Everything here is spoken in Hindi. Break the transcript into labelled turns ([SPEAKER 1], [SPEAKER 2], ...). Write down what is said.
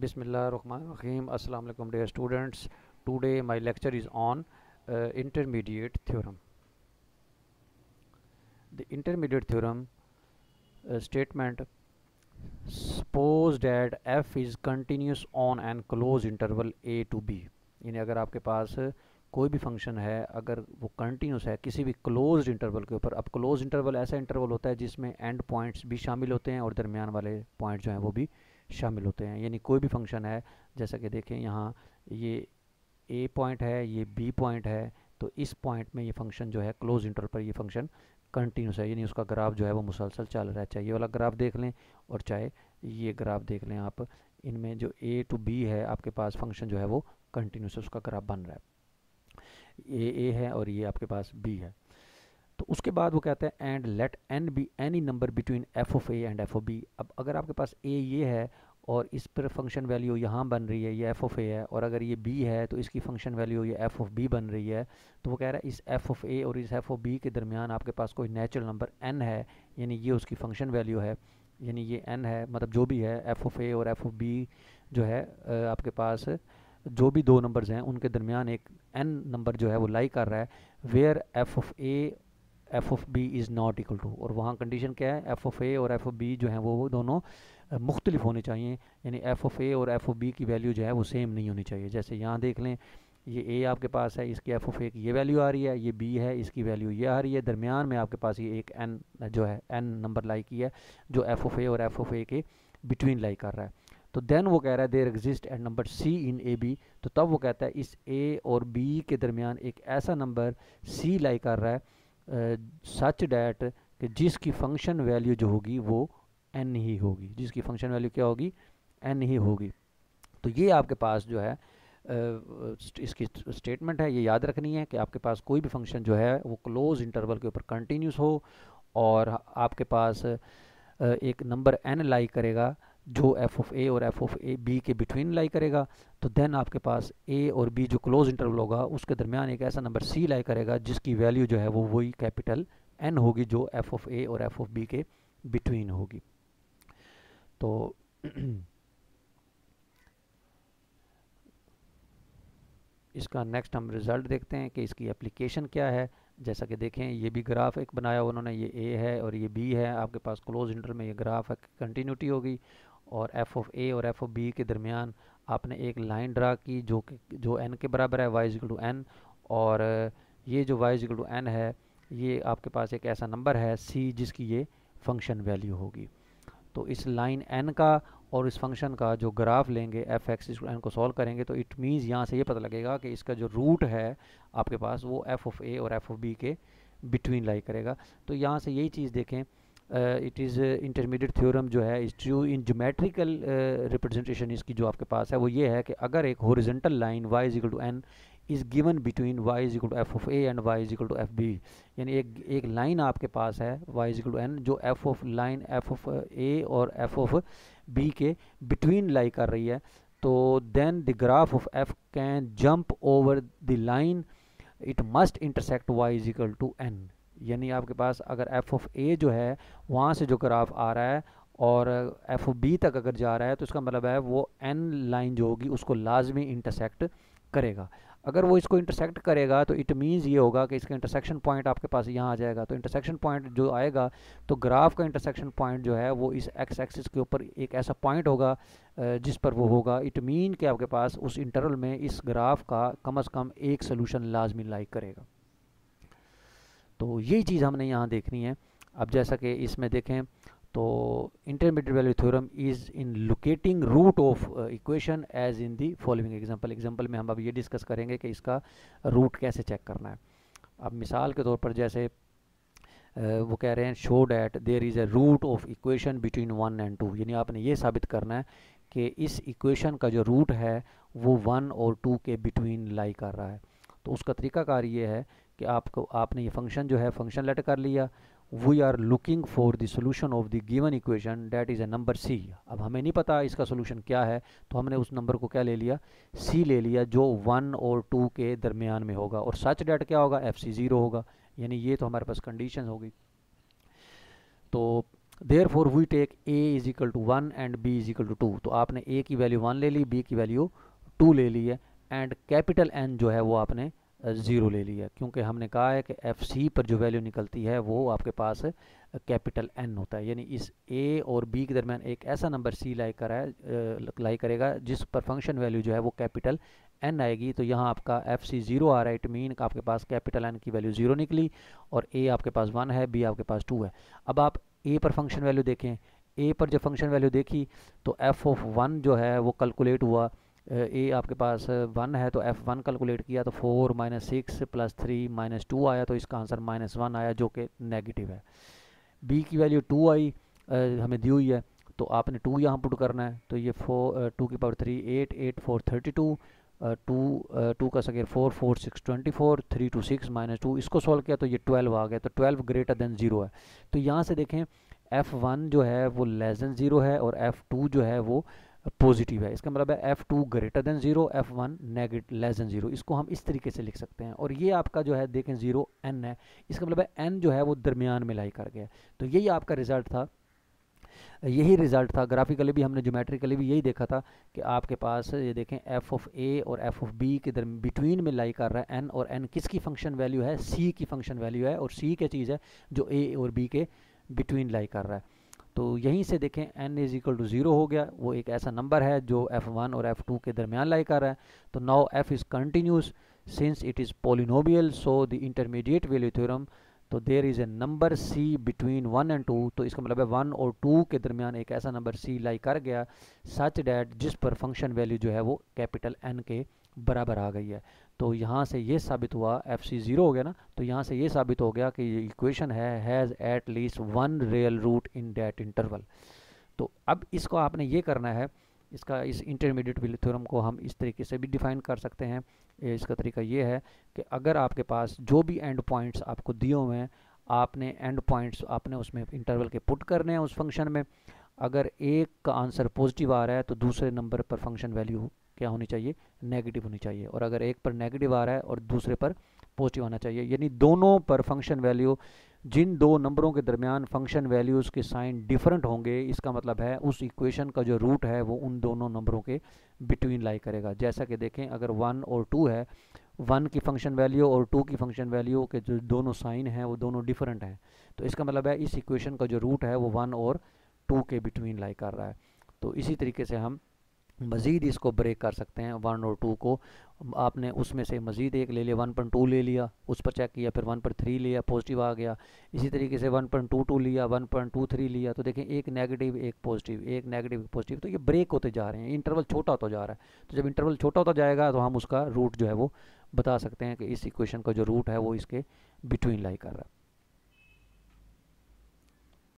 [SPEAKER 1] Bismillahirrahmanirrahim. Assalamu alaikum dear students. Today my lecture is on intermediate theorem. The intermediate theorem statement: suppose that f is continuous on an closed interval a to b. यानी अगर आपके पास कोई भी फंक्शन है, अगर वो कंटिन्यूस है किसी भी क्लोज्ड इंटरवल के ऊपर। अब क्लोज्ड इंटरवल ऐसा इंटरवल होता है जिसमें एंड पॉइंट्स भी शामिल होते हैं और दरमियान वाले पॉइंट जो हैं वो भी शामिल होते हैं। यानी कोई भी फंक्शन है, जैसा कि देखें यहाँ ये ए पॉइंट है, ये बी पॉइंट है, तो इस पॉइंट में ये फंक्शन जो है क्लोज इंटरवल पर ये फंक्शन कंटिन्यूस है, यानी उसका ग्राफ जो है वो मुसलसल चल रहा है। चाहे ये वाला ग्राफ देख लें और चाहे ये ग्राफ देख लें आप, इनमें जो ए टू बी है आपके पास फंक्शन जो है वो कंटिन्यूस है, उसका ग्राफ बन रहा है। ए है और ये आपके पास बी है। तो उसके बाद वो कहते हैं and let N be any number between F of A and F of B. अब अगर आपके पास ए ये है और इस पर फंक्शन वैल्यू यहाँ बन रही है, ये एफ ऑफ ए है, और अगर ये बी है तो इसकी फंक्शन वैल्यू ये एफ ऑफ बी बन रही है, तो वो कह रहा है इस एफ ऑफ ए और इस एफ ऑफ बी के दरमियान आपके पास कोई नेचुरल नंबर एन है, यानी ये उसकी फंक्शन वैल्यू है, यानी ये एन है, मतलब जो भी है एफ ऑफ ए और एफ ऑफ बी जो है आपके पास जो भी दो नंबर्स हैं उनके दरमियान एक एन नंबर जो है वो लाई कर रहा है, where F of A F of B is not equal to. और वहाँ कंडीशन क्या है, एफ ऑफ ए और एफ ऑफ बी जो हैं वो दोनों मुख्तलिफ होने चाहिए, यानी एफ ऑफ ए और एफ ऑफ बी की वैल्यू जो है वो सेम नहीं होनी चाहिए। जैसे यहाँ देख लें, ये ए आपके पास है, इसकी एफ ऑफ ए की ये वैल्यू आ रही है, ये बी है, इसकी वैल्यू ये आ रही है, दरमियान में आपके पास ये एक एन जो है एन नंबर लाई की है जो एफ ऑफ ए और एफ ऑफ ए के बिटवीन लाई कर रहा है। तो देन वो कह रहा है there exist a number C in A B. तो तब वो कहता है इस ए और बी के दरमियान एक ऐसा नंबर सी लाई कर रहा है सच डैट कि जिसकी फंक्शन वैल्यू जो होगी वो एन ही होगी, जिसकी फंक्शन वैल्यू क्या होगी, एन ही होगी। तो ये आपके पास जो है इसकी स्टेटमेंट है, ये याद रखनी है कि आपके पास कोई भी फंक्शन जो है वो क्लोज इंटरवल के ऊपर कंटिन्यूस हो और आपके पास एक नंबर एन लाई करेगा जो एफ ऑफ ए और एफ ऑफ ए बी के बिटवीन लाई करेगा, तो देन आपके पास ए और बी जो क्लोज इंटरवल होगा उसके दरमियान एक ऐसा नंबर सी लाई करेगा जिसकी वैल्यू जो है वो वही कैपिटल एन होगी जो एफ ऑफ ए और एफ ऑफ बी के बिटवीन होगी। तो इसका नेक्स्ट हम रिज़ल्ट देखते हैं कि इसकी एप्लीकेशन क्या है। जैसा कि देखें ये भी ग्राफ एक बनाया उन्होंने, ये ए है और ये बी है, आपके पास क्लोज इंटरवल में ये ग्राफ है, कंटिन्यूटी होगी, और एफ ऑफ ए और एफ ऑफ बी के दरमियान आपने एक लाइन ड्रा की जो एन के बराबर है, Y is equal to N, और ये जो Y is equal to N है ये आपके पास एक ऐसा नंबर है सी जिसकी ये फंक्शन वैल्यू होगी। तो इस लाइन एन का और इस फंक्शन का जो ग्राफ लेंगे एफ एक्स एन को सॉल्व करेंगे तो इट मीन्स यहाँ से ये पता लगेगा कि इसका जो रूट है आपके पास वो एफ ऑफ ए और एफ ऑफ बी के बिटवीन लाई करेगा। तो यहाँ से यही चीज़ देखें, इट इज़ इंटरमीडिएट थ्योरम जो है is true in geometrical representation इसकी जो आपके पास है वो ये है कि अगर एक horizontal line y is equal to N is given between y is equal to f of A and y is equal to f b, यानी एक लाइन आपके पास है Y is equal to N जो f of line f of a और एफ ऑफ बी के बिटवीन लाई कर रही है, तो then the graph of f can jump over the line it must intersect Y is equal to N. यानी आपके पास अगर एफ ऑफ ए जो है वहाँ से जो ग्राफ आ रहा है और एफ ऑफ बी तक अगर जा रहा है तो इसका मतलब है वो एन लाइन जो होगी उसको लाजमी इंटरसेक्ट करेगा। अगर वो इसको इंटरसेक्ट करेगा तो इट मीन्स ये होगा कि इसका इंटरसेक्शन पॉइंट आपके पास यहाँ आ जाएगा। तो इंटरसेक्शन पॉइंट जो आएगा तो ग्राफ का इंटरसेक्शन पॉइंट जो है वो इस एक्स एक्सिस के ऊपर एक ऐसा पॉइंट होगा जिस पर वो होगा। इट मीन कि आपके पास उस इंटरवल में इस ग्राफ का कम से कम एक सोल्यूशन लाजमी लाई करेगा। तो यही चीज़ हमने यहाँ देखनी है। अब जैसा कि इसमें देखें तो intermediate value theorem is in locating root of equation as in the following example में हम अब ये डिस्कस करेंगे कि इसका रूट कैसे चेक करना है। अब मिसाल के तौर पर जैसे वो कह रहे हैं show that there is a root of equation between 1 and 2, यानी आपने ये साबित करना है कि इस इक्वेशन का जो रूट है वो 1 और 2 के बिटवीन लाई कर रहा है। तो उसका तरीकाकार ये है कि आपने ये फंक्शन जो है फंक्शन लेट कर लिया, we are looking for the solution of the given equation that is a number C. अब हमें नहीं पता इसका सोल्यूशन क्या है तो हमने उस नंबर को क्या ले लिया, सी ले लिया जो 1 और 2 के दरमियान में होगा, और सच डैट क्या होगा, एफ सी 0 होगा, यानी ये तो हमारे पास कंडीशन होगी। तो there for we take A is equal to 1 and B is equal to 2, तो आपने ए की वैल्यू 1 ले ली, बी की वैल्यू 2 ले ली है, एंड कैपिटल एन जो है वो आपने 0 ले लिया, क्योंकि हमने कहा है कि एफ सी पर जो वैल्यू निकलती है वो आपके पास कैपिटल एन होता है, यानी इस ए और बी के दरमियान एक ऐसा नंबर सी लाई करेगा जिस पर फंक्शन वैल्यू जो है वो कैपिटल एन आएगी। तो यहाँ आपका एफ सी 0 आ रहा है, इट मीन आपके पास कैपिटल एन की वैल्यू 0 निकली, और ए आपके पास 1 है, बी आपके पास 2 है। अब आप ए पर फंक्शन वैल्यू देखें, ए पर जब फंक्शन वैल्यू देखी तो एफ ऑफ 1 जो है वो कैलकुलेट हुआ, ए आपके पास 1 है तो एफ 1 कैलकुलेट किया तो 4 माइनस 6 प्लस 3 माइनस 2 आया, तो इसका आंसर -1 आया जो कि नेगेटिव है। बी की वैल्यू 2 आई, हमें दी हुई है, तो आपने 2 यहाँ पुट करना है, तो ये 2 की पावर 3 8 8 4 32, 2 का स्क्वायर 4 4 6 24, 3 2 6 माइनस 2, इसको सॉल्व किया तो ये 12 आ गया, तो 12 ग्रेटर देन 0 है। तो यहाँ से देखें F1 जो है वो लेस देन 0 है और F2 जो है वो पॉजिटिव है, इसका मतलब है F2 greater than 0, F1 negative less than 0, इसको हम इस तरीके से लिख सकते हैं। और ये आपका जो है देखें 0 n है, इसका मतलब है n जो है वो दरमियान में लाई कर गया। तो यही आपका रिजल्ट था, यही रिजल्ट था, ग्राफिकली भी हमने ज्योमेट्रिकली भी यही देखा था कि आपके पास ये देखें एफ ऑफ ए और एफ ऑफ बी के बिटवीन में लाई कर रहा है एन, और एन किसकी फंक्शन वैल्यू है, सी की फंक्शन वैल्यू है, और सी क्या चीज़ है जो ए और बी के बिटवीन लाई कर रहा है। तो यहीं से देखें n इज इक्वल टू 0 हो गया, वो एक ऐसा नंबर है जो f1 और f2 के दरमियान लाई कर रहा है। तो now f is continuous since it is polynomial, so the intermediate value theorem, तो there is a number c between 1 and 2, तो इसका मतलब है 1 और 2 के दरमियान एक ऐसा नंबर c लाई कर गया सच डैट जिस पर फंक्शन वैल्यू जो है वो कैपिटल n के बराबर आ गई है। तो यहाँ से ये साबित हुआ, एफ सी 0 हो गया ना, तो यहाँ से ये साबित हो गया कि ये इक्वेशन है has at least one real root in that interval. तो अब इसको आपने ये करना है, इसका इस इंटरमीडिएट वैल्यू थ्योरम को हम इस तरीके से भी डिफाइन कर सकते हैं। इसका तरीका ये है कि अगर आपके पास जो भी एंड पॉइंट्स आपको दिए हुए हैं, आपने एंड पॉइंट्स आपने उसमें इंटरवल के पुट करने हैं उस फंक्शन में। अगर एक का आंसर पॉजिटिव आ रहा है तो दूसरे नंबर पर फंक्शन वैल्यू क्या होनी चाहिए, नेगेटिव होनी चाहिए, और अगर एक पर नेगेटिव आ रहा है और दूसरे पर पॉजिटिव आना चाहिए, यानी दोनों पर फंक्शन वैल्यू, जिन दो नंबरों के दरमियान फंक्शन वैल्यूज़ के साइन डिफरेंट होंगे, इसका मतलब है उस इक्वेशन का जो रूट है वो उन दोनों नंबरों के बिटवीन लाई करेगा। जैसा कि देखें अगर 1 और 2 है, 1 की फंक्शन वैल्यू और 2 की फंक्शन वैल्यू के जो दोनों साइन हैं वो दोनों डिफरेंट हैं, तो इसका मतलब है इस इक्वेशन का जो रूट है वो 1 और 2 के बिटवीन लाई कर रहा है। तो इसी तरीके से हम मज़ीद इसको ब्रेक कर सकते हैं, 1 और 2 को आपने उसमें से मज़ीद एक ले लिया, 1.2 ले लिया, उस पर चेक किया, फिर 1.3 लिया, पॉजिटिव आ गया, इसी तरीके से 1.22 लिया, 1.23 लिया, तो देखें एक नेगेटिव एक पॉजिटिव, एक नेगेटिव एक पॉजिटिव, तो ये ब्रेक होते जा रहे हैं, इंटरवल छोटा होता जा रहा है। तो जब इंटरवल छोटा होता जाएगा तो हम उसका रूट जो है वो बता सकते हैं कि इस इक्वेशन का जो रूट है वो इसके बिटवीन लाई कर रहा है।